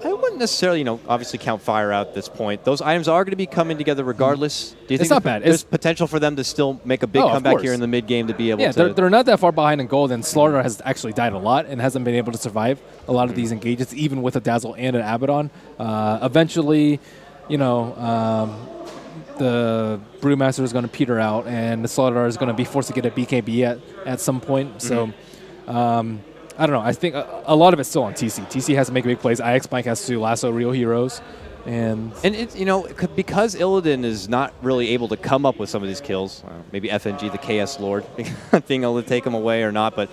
I wouldn't necessarily, obviously count Fire out at this point. Those items are going to be coming together regardless. Do you think it's not bad. There's potential for them to still make a big comeback here in the mid game to be able to? Yeah, they're not that far behind in gold, and Starladder has actually died a lot and hasn't been able to survive a lot of these engagements, even with a Dazzle and an Abaddon. Eventually, the Brewmaster is going to peter out, and the Starladder is going to be forced to get a BKB at some point. So. I don't know. I think a lot of it's still on TC. TC has to make big plays. IX Mike has to lasso real heroes. And it's, because Illidan is not really able to come up with some of these kills, maybe FNG, the KS Lord, being able to take him away or not, but,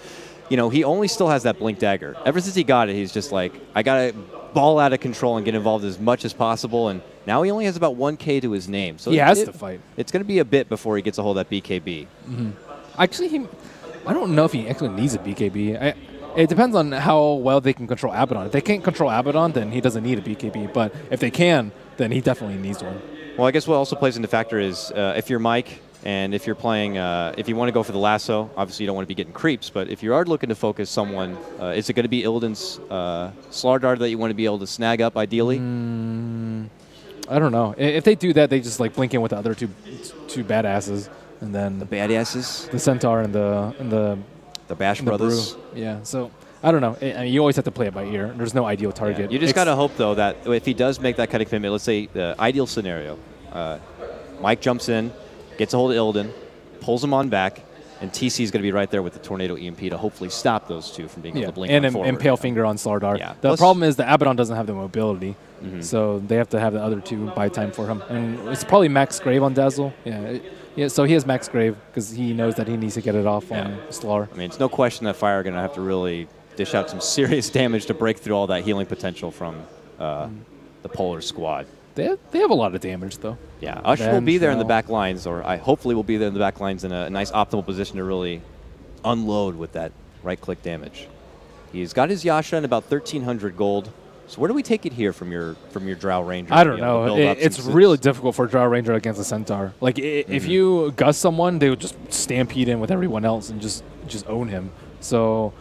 he only still has that Blink Dagger. Ever since he got it, he's just like, I got to ball out of control and get involved as much as possible, and now he only has about 1K to his name. So he has to fight. It's going to be a bit before he gets a hold of that BKB. Actually, I don't know if he actually needs a BKB. It depends on how well they can control Abaddon. If they can't control Abaddon, then he doesn't need a BKB. But if they can, then he definitely needs one. Well, I guess what also plays into factor is if you're Mike and if you're playing, if you want to go for the lasso, obviously you don't want to be getting creeps. But if you are looking to focus someone, is it going to be Illidan's Starladder that you want to be able to snag up ideally? I don't know. If they do that, they just like blink in with the other two badasses, and then the badasses, the Centaur and the Bash Brothers. Yeah, so I don't know. You always have to play it by ear. There's no ideal target. Yeah. You just got to hope, though, that if he does make that kind of commitment, let's say the ideal scenario, Mike jumps in, gets a hold of Illidan, pulls him on back, And TC is going to be right there with the Tornado EMP to hopefully stop those two from being able to blink and forward. Impale Finger on Starladder. Yeah. The problem is the Abaddon doesn't have the mobility, so they have to have the other two buy time for him. And it's probably Max Grave on Dazzle. Yeah, so he has Max Grave because he knows that he needs to get it off on Slar. I mean, it's no question that Fire are going to have to really dish out some serious damage to break through all that healing potential from the Polar squad. They have a lot of damage, though. Yeah, Usher will be there in the back lines, or I hopefully will be there in the back lines in a nice optimal position to really unload with that right-click damage. He's got his Yasha and about 1,300 gold. So where do we take it here from your Drow Ranger? I don't know. It's really difficult for Drow Ranger against a Centaur. Like, if you gust someone, they would just stampede in with everyone else and just own him. So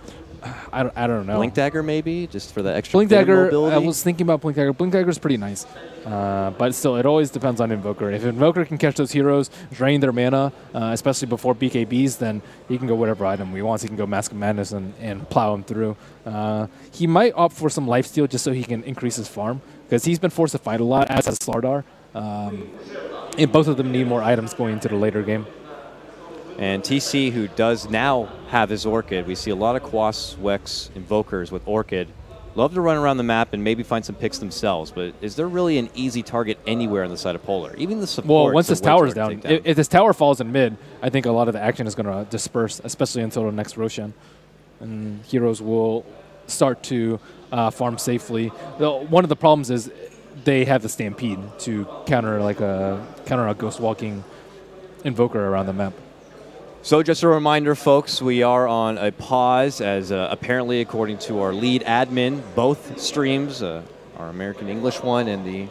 I don't know. Blink Dagger maybe, just for the extra Blink Dagger, mobility? I was thinking about Blink Dagger. Blink Dagger is pretty nice. But still, it always depends on Invoker. If Invoker can catch those heroes, drain their mana, especially before BKBs, then he can go whatever item he wants. He can go Mask of Madness and plow him through. He might opt for some lifesteal just so he can increase his farm, because he's been forced to fight a lot, as has Starladder. And both of them need more items going into the later game. And TC, who does now have his Orchid, we see a lot of Quas, Wex, Invokers with Orchid. Love to run around the map and maybe find some picks themselves, but is there really an easy target anywhere on the side of Polar? Even the support. Well, once this tower's down, if this tower falls in mid, I think a lot of the action is going to disperse, especially until the next Roshan. And heroes will start to farm safely. One of the problems is they have the Stampede to counter a Ghost Walking Invoker around the map. So just a reminder, folks, we are on a pause as apparently, according to our lead admin, both streams, our American English one and the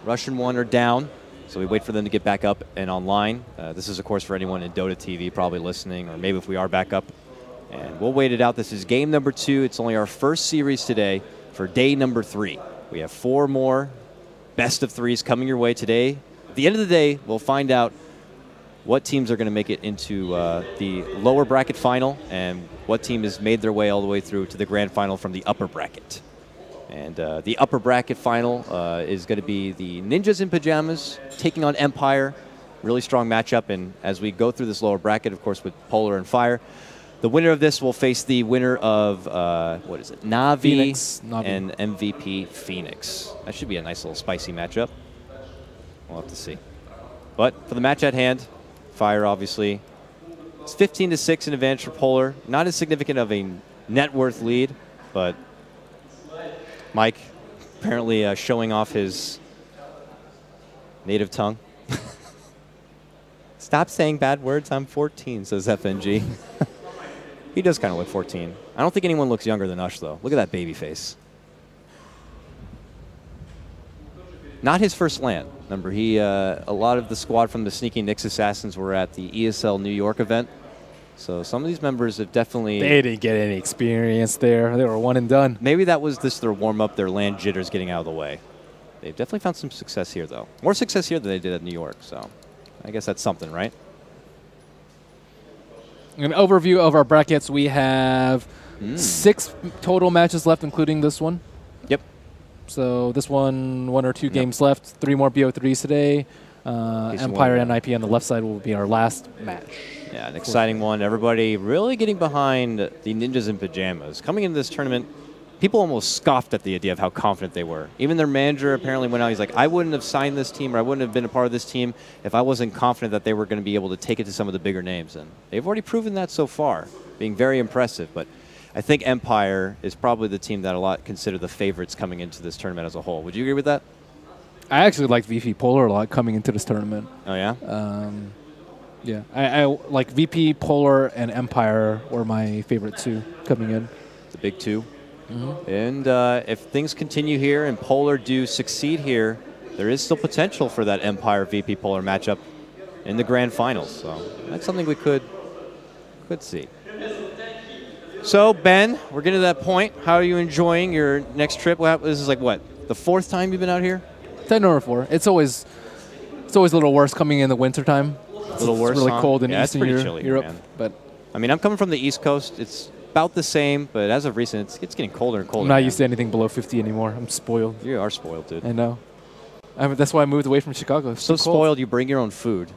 Russian one, are down. So we wait for them to get back up and online. This is, of course, for anyone in Dota TV probably listening, or maybe if we are back up. And we'll wait it out. This is game number 2. It's only our first series today for day number 3. We have 4 more best of 3s coming your way today. At the end of the day, we'll find out what teams are going to make it into the lower bracket final and what team has made their way all the way through to the grand final from the upper bracket. And the upper bracket final is going to be the Ninjas in Pajamas taking on Empire. Really strong matchup. And as we go through this lower bracket, of course, with Polar and Fire, the winner of this will face the winner of, what is it, Navi and MVP Phoenix. That should be a nice little spicy matchup. We'll have to see. But for the match at hand, Fire, obviously. It's 15-6 in advantage for Polar. Not as significant of a net worth lead, but Mike apparently showing off his native tongue. Stop saying bad words. I'm 14, says FNG. He does kind of look 14. I don't think anyone looks younger than Ush, though. Look at that baby face. Not his first LAN. Remember, a lot of the squad from the Sneaky Nyx Assassins were at the ESL New York event. So some of these members have definitely... They didn't get any experience there. They were one and done. Maybe that was just their warm-up, their LAN jitters getting out of the way. They've definitely found some success here, though. More success here than they did at New York, so I guess that's something, right? An overview of our brackets. We have 6 total matches left, including this one. Yep. So this one or 2 games left. 3 more BO3s today. Empire and IP on the left side will be our last match. Yeah, an exciting one. Everybody really getting behind the Ninjas in Pajamas. Coming into this tournament, people almost scoffed at the idea of how confident they were. Even their manager apparently went out. He's like, I wouldn't have signed this team, or I wouldn't have been a part of this team if I wasn't confident that they were going to be able to take it to some of the bigger names. And they've already proven that so far, being very impressive. But I think Empire is probably the team that a lot consider the favorites coming into this tournament as a whole. Would you agree with that? I actually liked VP.Polar a lot coming into this tournament. Oh, yeah? Yeah. I like VP.Polar and Empire were my favorite 2 coming in. The big 2. And if things continue here and Polar do succeed here, there is still potential for that Empire VP.Polar matchup in the grand finals. So that's something we could see. So, Ben, we're getting to that point. How are you enjoying your next trip? This is like, what, the 4th time you've been out here? 10 or 4. It's always a little worse coming in the wintertime. A little worse, It's really cold in Eastern Europe. Here, man. But I mean, I'm coming from the East Coast. It's about the same, but as of recent, it's getting colder and colder. I'm not used to anything below 50 anymore. I'm spoiled. You are spoiled, dude. I know. That's why I moved away from Chicago. So spoiled, you bring your own food.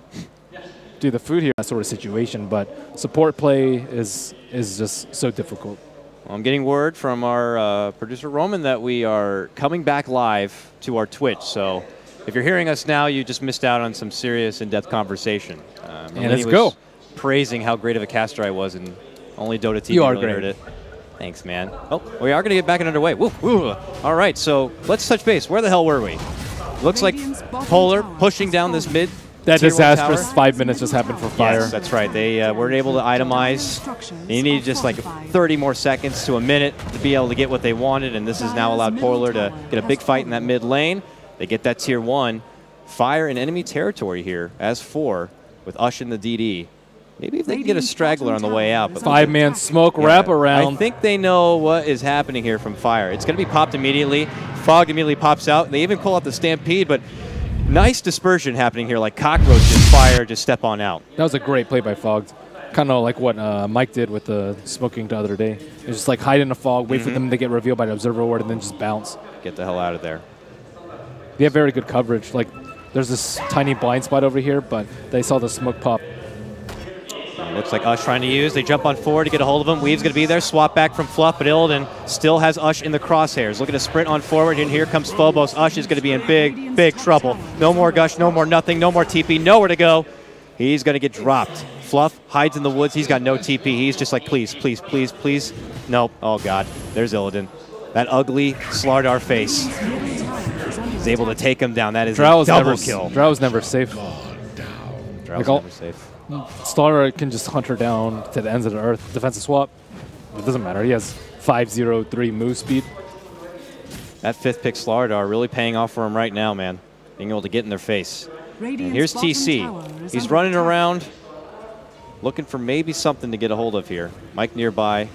do the food here, that sort of situation. But support play is just so difficult. Well, I'm getting word from our producer Roman that we are coming back live to our Twitch. So if you're hearing us now, you just missed out on some serious in-depth conversation. And let's go. Praising how great of a caster I was, and only Dota TV You are really great. heard it. Thanks, man. Oh, we are going to get back and underway. Woo, woo. All right, so let's touch base. Where the hell were we? Looks like Polar pushing down this mid. That tier 1 disastrous tower. 5 minutes just happened for Fire. Yes, that's right. They weren't able to itemize. They needed just like 30 more seconds to a minute to be able to get what they wanted, and this has now allowed Polar to get a big fight in that mid lane. They get that tier 1. Fire in enemy territory here as 4 with Ush in the DD. Maybe if they can get a straggler on the way out. But 5-man smoke wrap around. I think they know what is happening here from Fire. It's going to be popped immediately. Fog immediately pops out. They even pull out the Stampede, but nice dispersion happening here, like cockroaches. Fire just step on out. That was a great play by Fogged. Kind of like what Mike did with the smoking the other day. It's just like hide in the fog, wait for them to get revealed by the observer ward, and then just bounce. Get the hell out of there. They have very good coverage. Like, there's this tiny blind spot over here, but they saw the smoke pop. Looks like Ush trying to use. They jump on forward to get a hold of him. Weave's going to be there. Swap back from Fluff, but Illidan still has Ush in the crosshairs. Looking to sprint on forward, and here comes Phobos. Ush is going to be in big, big trouble. No more Gush, no more nothing, no more TP, nowhere to go. He's going to get dropped. Fluff hides in the woods. He's got no TP. He's just like, please, please, please, please. Nope. Oh, God. There's Illidan. That ugly Starladder face. He's able to take him down. That is a double kill. Drow was never safe. Drow's never safe. Starladder can just hunt her down to the ends of the earth. Defensive swap. It doesn't matter. He has 503 move speed. That 5th pick Starladder really paying off for him right now, man. Being able to get in their face. And here's TC. He's running around looking for maybe something to get a hold of here. Mike nearby.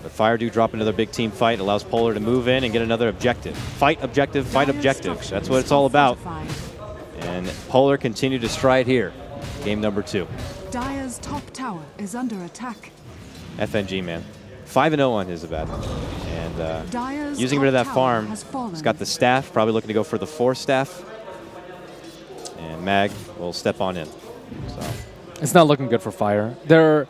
But Fire do drop another big team fight. Allows Polar to move in and get another objective. Fight objective, fight objective. That's what it's all about. And Polar continue to stride here. Game number 2. Dire's top tower is under attack. FNG, man. 5-0 on his about. And using a bit of that farm. He's got the staff, probably looking to go for the 4 staff. And Mag will step on in. So it's not looking good for Fire. They're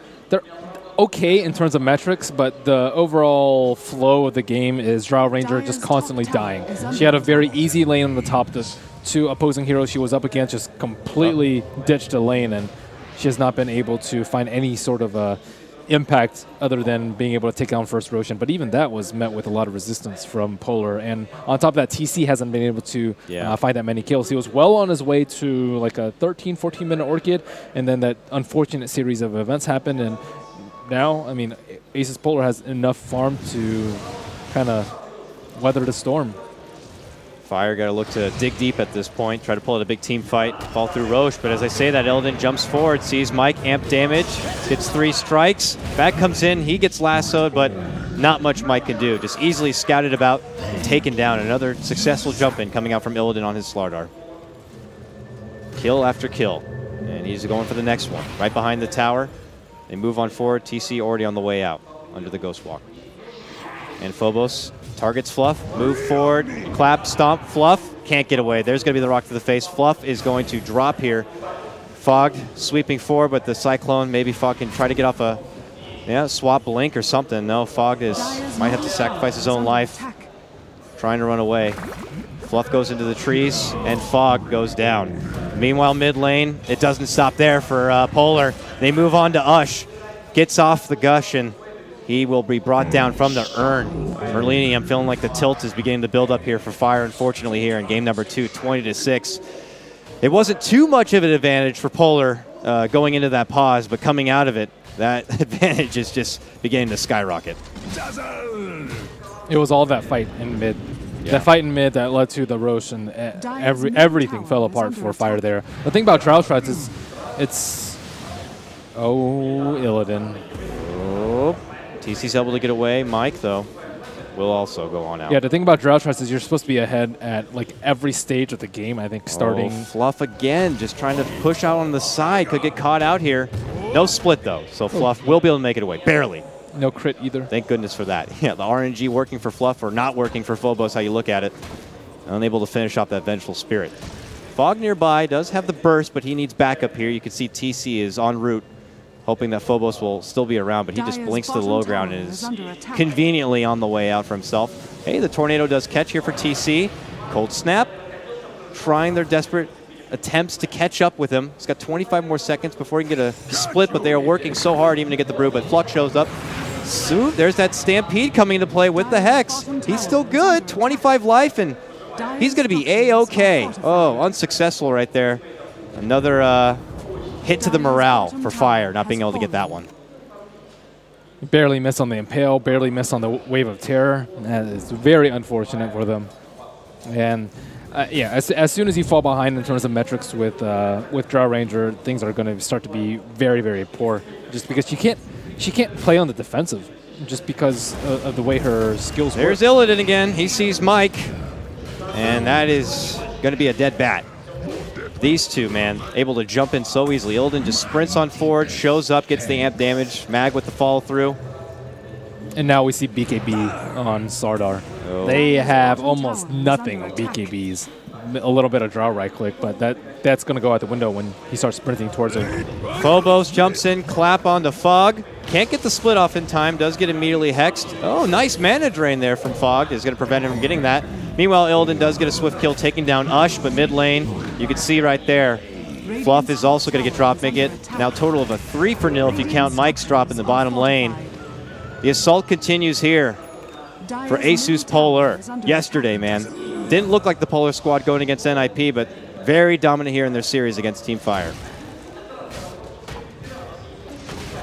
okay in terms of metrics, but the overall flow of the game is Drow Ranger just constantly dying. She had a very easy lane on the top. The 2 opposing heroes she was up against just completely ditched the lane, and she has not been able to find any sort of impact other than being able to take down first Roshan. But even that was met with a lot of resistance from Polar. And on top of that, TC hasn't been able to find that many kills. He was well on his way to like a 13, 14-minute Orchid, and then that unfortunate series of events happened. And now, I mean, Asus.Polar has enough farm to kind of weather the storm. Fire got to look to dig deep at this point, try to pull out a big team fight, fall through Roche. But as I say that, Illidan jumps forward, sees Mike amp damage, gets 3 strikes. Back comes in, he gets lassoed, but not much Mike can do. Just easily scouted about and taken down. Another successful jump in coming out from Illidan on his Starladder. Kill after kill. And he's going for the next one. Right behind the tower. They move on forward. TC already on the way out under the Ghost Walk. And Phobos targets Fluff, move forward, clap, stomp, Fluff, can't get away. There's going to be the rock to the face. Fluff is going to drop here. Fog sweeping forward, but the Cyclone, maybe Fog can try to get off a swap blink or something. No, Fog might have to sacrifice his own life, trying to run away. Fluff goes into the trees, and Fog goes down. Meanwhile, mid lane, it doesn't stop there for Polar. They move on to Ush, gets off the Gush, and he will be brought down from the urn. Merlini, I'm feeling like the tilt is beginning to build up here for Fire, unfortunately, here in game number 2, 20-6. It wasn't too much of an advantage for Polar going into that pause, but coming out of it, that advantage is just beginning to skyrocket. It was all that fight in mid. Yeah. That fight in mid that led to the Roche, and everything fell apart for Fire there. The thing about Drow Strats is it's... Oh, Illidan. Oh. TC's able to get away. Mike, though, will also go on out. Yeah, the thing about Drow Strats is you're supposed to be ahead at like every stage of the game, I think, starting. Oh, Fluff again, just trying to push out on the side. Could get caught out here. No split, though, so Fluff will be able to make it away. Barely. No crit either. Thank goodness for that. Yeah, the RNG working for Fluff or not working for Phobos, how you look at it. Unable to finish off that Vengeful Spirit. Fog nearby, does have the burst, but he needs backup here. You can see TC is en route, hoping that Phobos will still be around, but he just blinks to the low ground and is conveniently on the way out for himself. Hey, the tornado does catch here for TC. Cold Snap, trying their desperate attempts to catch up with him. He's got 25 more seconds before he can get a split, but they are working so hard even to get the brew, but Flux shows up. So there's that Stampede coming into play with the Hex. He's still good, 25 life, and he's going to be A-OK. Oh, unsuccessful right there. Another hit to the morale for Fire, not being able to get that one. Barely miss on the Impale, barely miss on the Wave of Terror. That is very unfortunate for them. And yeah, as soon as you fall behind in terms of metrics with Drow Ranger, things are going to start to be very, very poor. Just because she can't play on the defensive, just because of the way her skills work. There's Illidan again. He sees Mike, and that is going to be a dead bat. These two, man, able to jump in so easily. Illidan just sprints on forward, shows up, gets the amp damage. Mag with the follow through. And now we see BKB on Sardar. Oh. They have almost nothing on BKBs. A little bit of draw right click, but that's going to go out the window when he starts sprinting towards her. Phobos jumps in, clap onto Fog. Can't get the split off in time, does get immediately hexed. Oh, nice mana drain there from Fog. Is going to prevent him from getting that. Meanwhile, Illidan does get a swift kill, taking down Ush, but mid lane, you can see right there, Fluff is also going to get dropped, make it now total of a 3-for-0 if you count Mike's drop in the bottom lane. The assault continues here for Asus.Polar. Yesterday, man. Didn't look like the Polar squad going against NIP, but very dominant here in their series against Team Fire.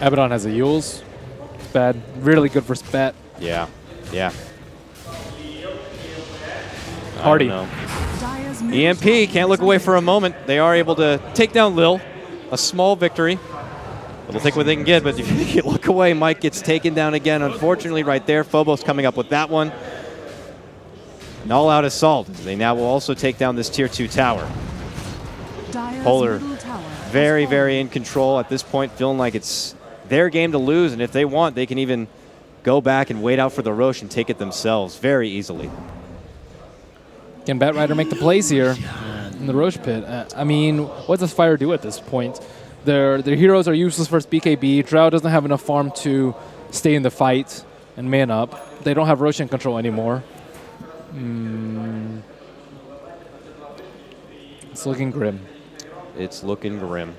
Abaddon has a Yules. Bad. Really good for Spat. Yeah. Yeah. Hardy. EMP can't look away for a moment. They are able to take down Lil. A small victory. They'll take what they can get, but if you look away, Mike gets taken down again. Unfortunately, right there, Phobos coming up with that one. An all-out assault. They now will also take down this Tier 2 tower. Polar very, very in control at this point, feeling like it's their game to lose, and if they want, they can even go back and wait out for the Roche and take it themselves very easily. Can Batrider make the plays here in the Roche pit? I mean, what does Fire do at this point? Their heroes are useless versus BKB. Drow doesn't have enough farm to stay in the fight and man up. They don't have Roshan control anymore. It's looking grim. It's looking grim.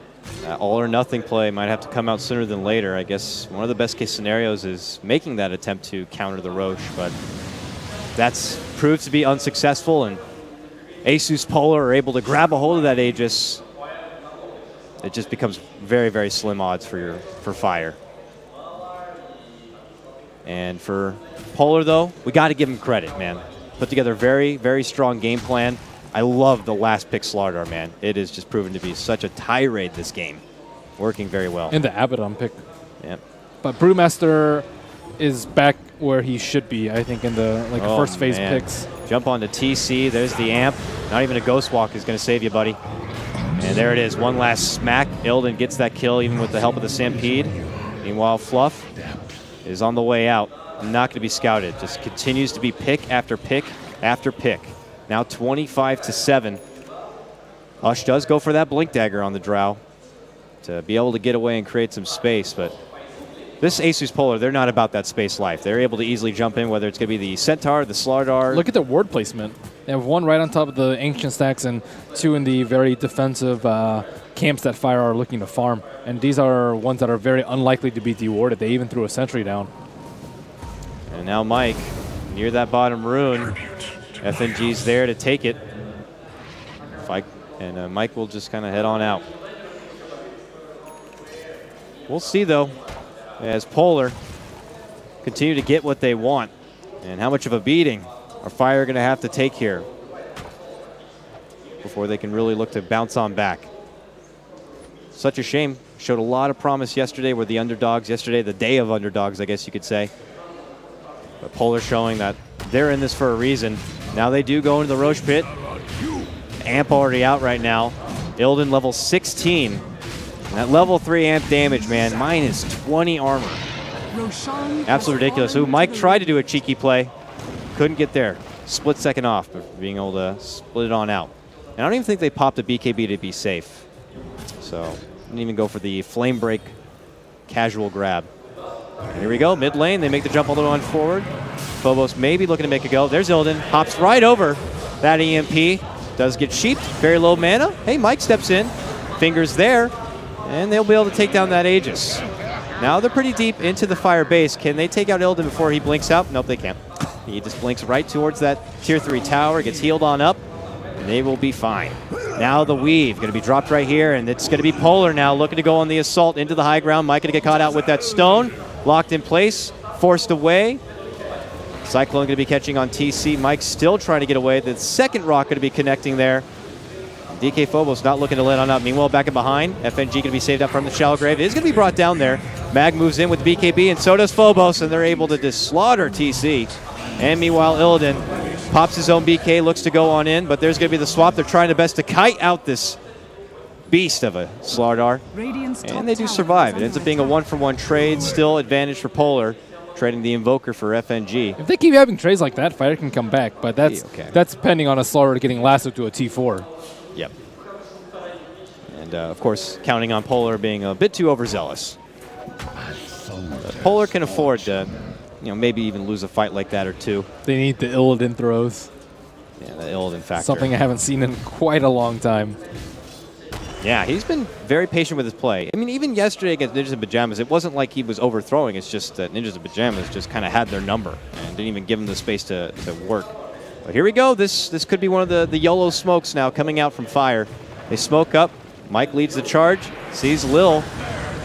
All or nothing play might have to come out sooner than later. I guess one of the best case scenarios is making that attempt to counter the Roche, but that's proved to be unsuccessful, and Asus.Polar are able to grab a hold of that Aegis. It just becomes very, very slim odds for Fire. And for Polar, though, we got to give him credit, man. Put together a very, very strong game plan. I love the last pick Starladder, man. It has just proven to be such a tirade this game. Working very well. And the Abaddon pick. Yeah. But Brewmaster is back where he should be, I think, in the first phase picks. Jump onto TC. There's the amp. Not even a Ghost Walk is going to save you, buddy. And there it is. One last smack. Illidan gets that kill even with the help of the Stampede. Meanwhile, Fluff is on the way out. Not going to be scouted. Just continues to be pick after pick after pick. Now 25-7. Ush does go for that Blink Dagger on the Drow to be able to get away and create some space, but this Asus.Polar, they're not about that space life. They're able to easily jump in, whether it's going to be the Centaur, the Starladder. Look at the ward placement. They have one right on top of the Ancient stacks and two in the very defensive camps that Fire are looking to farm. And these are ones that are very unlikely to be dewarded. They even threw a sentry down. And now Mike, near that bottom rune. FNG's there to take it. And Mike will just kind of head on out. We'll see, though, as Polar continue to get what they want. And how much of a beating are Fire going to have to take here before they can really look to bounce on back. Such a shame. Showed a lot of promise yesterday. Were the underdogs yesterday, the day of underdogs, I guess you could say. But Polar showing that they're in this for a reason. Now they do go into the Roche pit. Amp already out right now. Illidan level 16. And that level 3 amp damage, man, minus 20 armor. Absolutely ridiculous. Ooh, Mike tried to do a cheeky play. Couldn't get there. Split second off, but being able to split it on out. And I don't even think they popped a BKB to be safe. So, didn't even go for the flame break casual grab. And here we go, mid lane. They make the jump all the way on forward. Phobos maybe looking to make a go. There's Illidan. Hops right over that EMP. Does get sheeped. Very low mana. Hey, Mike steps in. Fingers there. And they'll be able to take down that Aegis. Now they're pretty deep into the fire base. Can they take out Illidan before he blinks out? Nope, they can't. He just blinks right towards that tier 3 tower. Gets healed on up. And they will be fine. Now the weave going to be dropped right here. And it's going to be Polar now looking to go on the assault into the high ground. Mike going to get caught out with that stone. Locked in place. Forced away. Cyclone going to be catching on TC. Mike still trying to get away. The second rock going to be connecting there. DK Phobos not looking to let on up. Meanwhile, back and behind, FNG going to be saved up from the shallow grave. It is going to be brought down there. Mag moves in with BKB, and so does Phobos, and they're able to just slaughter TC. And meanwhile, Illidan pops his own BK, looks to go on in, but there's going to be the swap. They're trying their best to kite out this beast of a Starladder, and they do survive. It ends up being a 1-for-1 trade. Still advantage for Polar, trading the Invoker for FNG. If they keep having trades like that, Fire can come back, but that's depending on a Starladder getting lassoed to a T4. Yep. And, of course, counting on Polar being a bit too overzealous. Polar can afford to, maybe even lose a fight like that or two. They need the Illidan throws. Yeah, the Illidan factor. Something I haven't seen in quite a long time. Yeah, he's been very patient with his play. I mean, even yesterday against Ninjas in Pajamas, it wasn't like he was overthrowing. It's just that Ninjas in Pajamas just kind of had their number and didn't even give him the space to work. But here we go. This could be one of the YOLO smokes now coming out from Fire. They smoke up. Mike leads the charge. Sees Lil.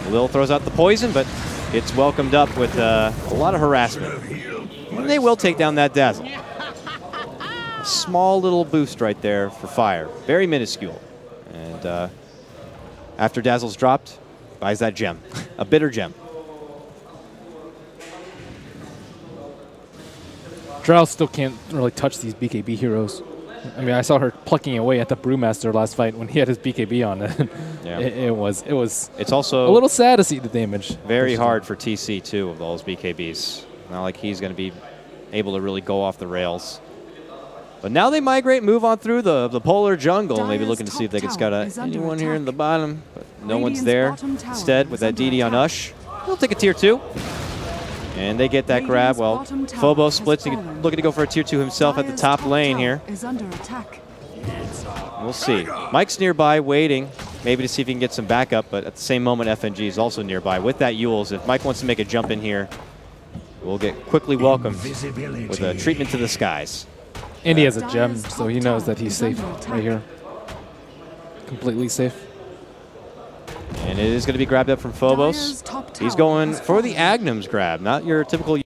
Lil throws out the poison, but it's welcomed up with a lot of harassment. And they will take down that Dazzle. A small little boost right there for Fire. Very minuscule. And after Dazzle's dropped, buys that gem. A bitter gem. Drow still can't really touch these BKB heroes. I mean, I saw her plucking away at the Brewmaster last fight when he had his BKB on it. Yeah. It's also a little sad to see the damage. Very hard for TC too with all his BKBs. Not like he's going to be able to really go off the rails. But now they migrate, move on through the polar jungle, maybe looking to see if they can scout anyone here in the bottom. But no one's there. Instead, with that DD on Ush, he'll take a tier 2. And they get that grab. Well, Phobos splits, looking to go for a tier 2 himself at the top lane here. We'll see. Mike's nearby, waiting, maybe to see if he can get some backup, but at the same moment, FNG is also nearby. With that Yules, if Mike wants to make a jump in here, we'll get quickly welcomed with a treatment to the skies. And he has a gem, so he knows that he's safe right here. Completely safe. And it is going to be grabbed up from Phobos. He's going for the Agnum's grab, not your typical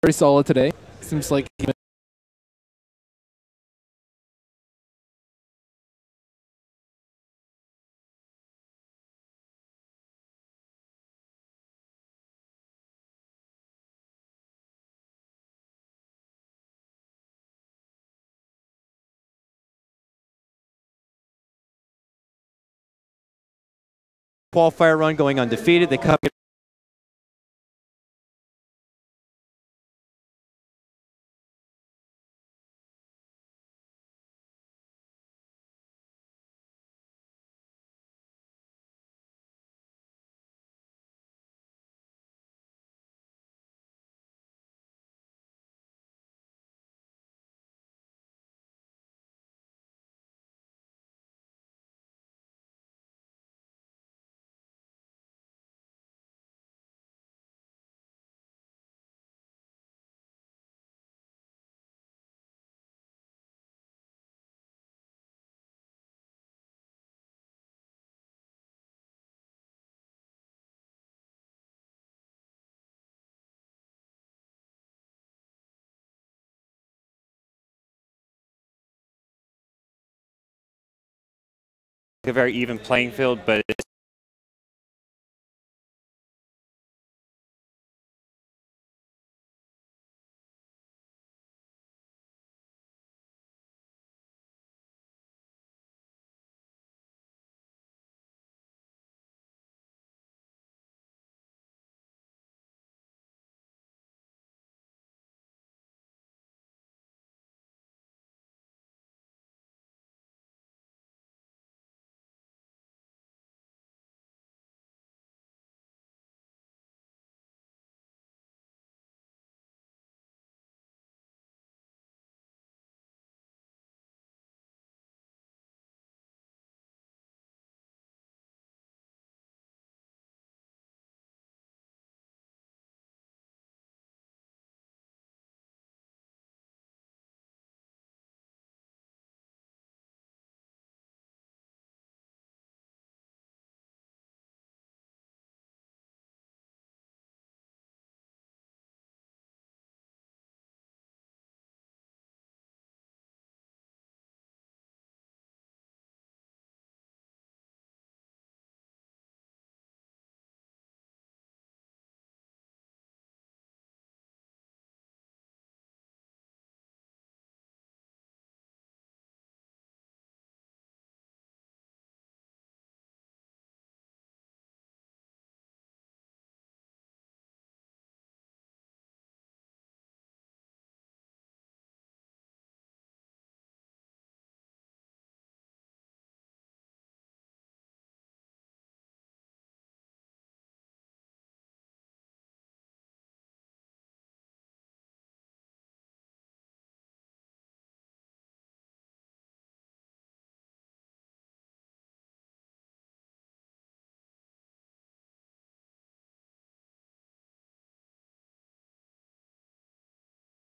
very solid today. Seems like qualifier run going undefeated. They come a very even playing field, but it's